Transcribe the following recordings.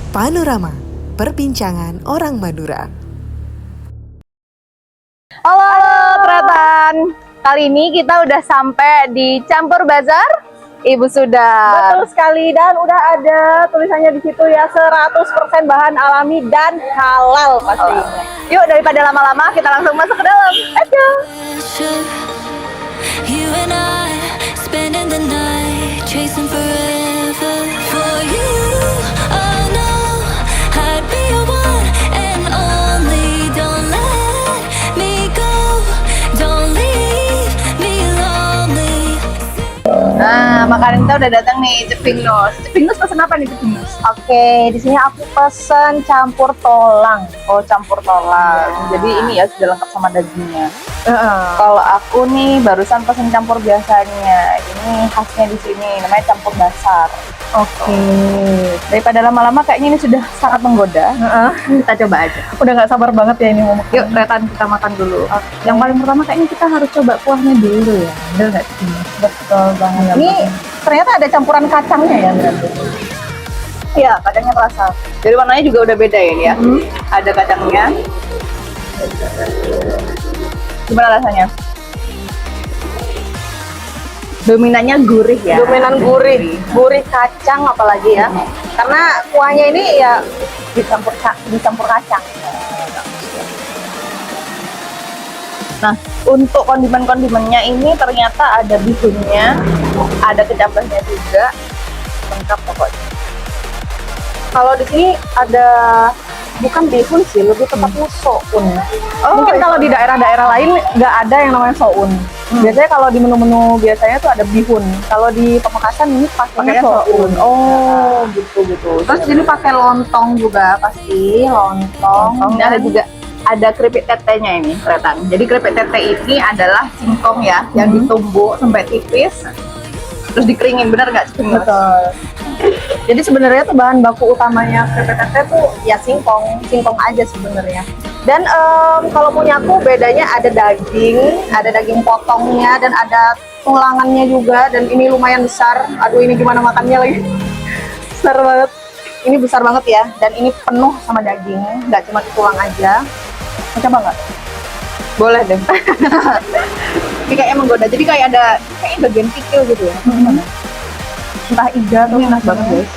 Panorama, perbincangan orang Madura. Halo Tretan, kali ini kita udah sampai di Campur Bazar. Ibu sudah. Betul sekali, dan udah ada tulisannya di situ ya, 100% bahan alami dan halal pastinya. Yuk daripada lama-lama kita langsung masuk ke dalam. Ayo. You and I spending the night chasing forever for you. Oh no, I'd be your one and only. Don't let me go. Don't leave me lonely. Nah, makanan kita udah datang nih, Cepinus. Cepinus pesen apa nih Cepinus? Oke, di sini aku pesen campur tolang. Oh, campur tolang. Jadi ini ya sudah lengkap sama dagingnya. Kalau aku nih barusan pesen campur biasanya. Ini khasnya di sini, namanya campur basar. Oke. Daripada lama-lama kayaknya ini sudah sangat menggoda. Kita coba aja. Udah nggak sabar banget ya ini mau makan. Yuk, Tretan, kita makan dulu. Yang paling pertama kayaknya kita harus coba kuahnya dulu ya. Bener nggak sih? Betul banget. Ini ternyata ada campuran kacangnya ya berarti. Iya, kacangnya terasa. Jadi warnanya juga udah beda ya, ini ya. Ada kacangnya. Gimana rasanya? Dominannya gurih ya. Dominan gurih kacang apalagi ya. Karena kuahnya ini ya dicampur kacang. Nah, untuk kondimen-kondimennya ini ternyata ada bihunnya, ada kecambahnya juga, lengkap pokoknya. Kalau di sini ada bukan bihun sih, lebih tepatnya soun. Mungkin iya. kalau di daerah-daerah lain nggak ada yang namanya soun. Biasanya kalau di menu-menu biasanya tuh ada bihun. Kalau di Pamekasan ini pakainya soun. Oh, gitu. Terus ini pakai lontong juga pasti, lontong. Ini ada juga ada keripik tetenya ini, Tretan. Jadi keripik tete ini adalah singkong ya, yang ditumbuk sampai tipis, terus dikeringin, bener nggak sih? Betul. Jadi sebenarnya tuh bahan baku utamanya keripik tete tuh ya singkong aja sebenarnya. Dan kalau punya aku bedanya ada daging potongnya dan ada tulangannya juga, dan ini lumayan besar. Aduh, ini gimana makannya lagi? Besar banget. Ini besar banget ya, dan ini penuh sama daging, nggak cuma tulang aja. Mau coba nggak? Boleh deh. Ini kayaknya menggoda, jadi kayak ada bagian kikil gitu ya. Entah iga atau Ini enak banget guys.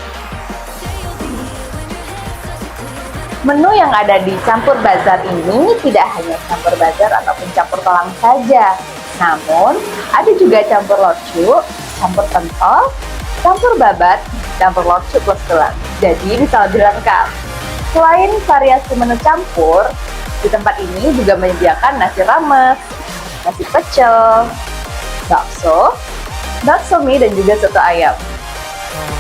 Menu yang ada di Campur Bazar ini tidak hanya campur bazar ataupun campur tolang saja, namun ada juga campur locu, campur pentol, campur babat, campur locu plus tulang. Jadi bisa lebih lengkap. Selain variasi menu campur, di tempat ini juga menyediakan nasi rames, nasi pecel, bakso mie, dan juga soto ayam.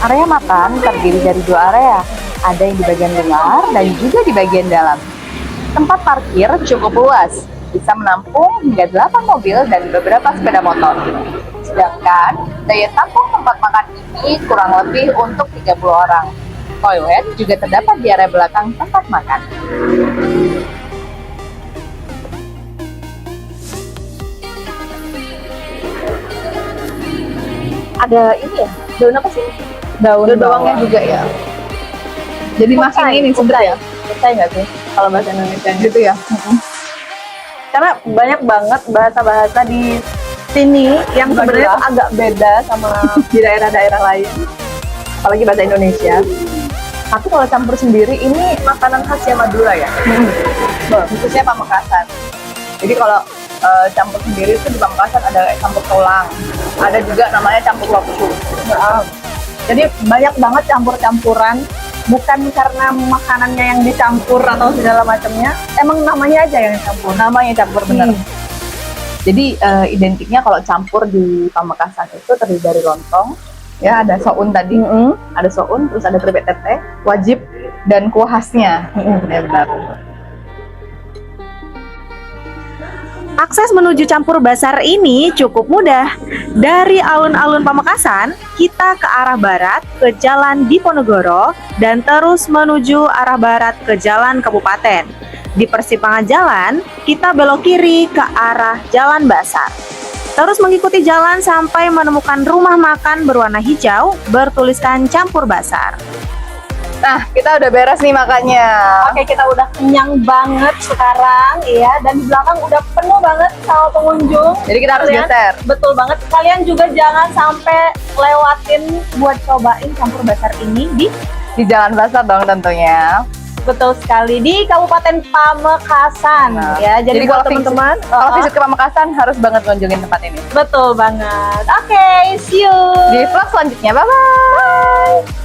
Area makan terdiri dari 2 area, ada yang di bagian luar dan juga di bagian dalam. Tempat parkir cukup luas, bisa menampung hingga 8 mobil dan beberapa sepeda motor. Sedangkan daya tampung tempat makan ini kurang lebih untuk 30 orang. Toilet juga terdapat di area belakang tempat makan. Ada ini ya, daun apa sih? Daun bawangnya juga ya. Jadi makin ini sedap ya. Percaya nggak sih kalau bahasa Indonesia Gitu ya. Karena banyak banget bahasa-bahasa di sini yang sebenarnya tuh agak beda sama di daerah-daerah lain, apalagi bahasa Indonesia. Tapi kalau campur sendiri ini makanan khasnya Madura ya. Khususnya Pamekasan. Jadi kalau campur sendiri itu di Pamekasan ada kayak campur tulang, ada juga namanya campur locu. Jadi banyak banget campur-campuran, bukan karena makanannya yang dicampur atau segala macamnya, emang namanya aja yang campur. Namanya campur bener. Jadi identiknya kalau campur di Pamekasan itu terdiri dari lontong, ya ada soun tadi, ada soun, terus ada keripik tete, wajib, dan kuah khasnya. Ya benar. Akses menuju Campur Bazar ini cukup mudah. Dari alun-alun Pamekasan, kita ke arah barat ke Jalan Diponegoro dan terus menuju arah barat ke Jalan Kabupaten. Di persimpangan jalan, kita belok kiri ke arah Jalan Bazar. Terus mengikuti jalan sampai menemukan rumah makan berwarna hijau bertuliskan Campur Bazar. Nah, kita udah beres nih makannya. Oke, kita udah kenyang banget sekarang ya, dan di belakang udah penuh banget sama pengunjung. Jadi kita harus Kalian- geser. Betul banget. Kalian juga jangan sampai lewatin buat cobain campur basar ini Di Jalan Basar dong tentunya. betul sekali di Kabupaten Pamekasan Nah, ya. Jadi buat kalau teman-teman, kalau visit ke Pamekasan harus banget kunjungin tempat ini. betul banget. Oke, see you. Di vlog selanjutnya, bye-bye!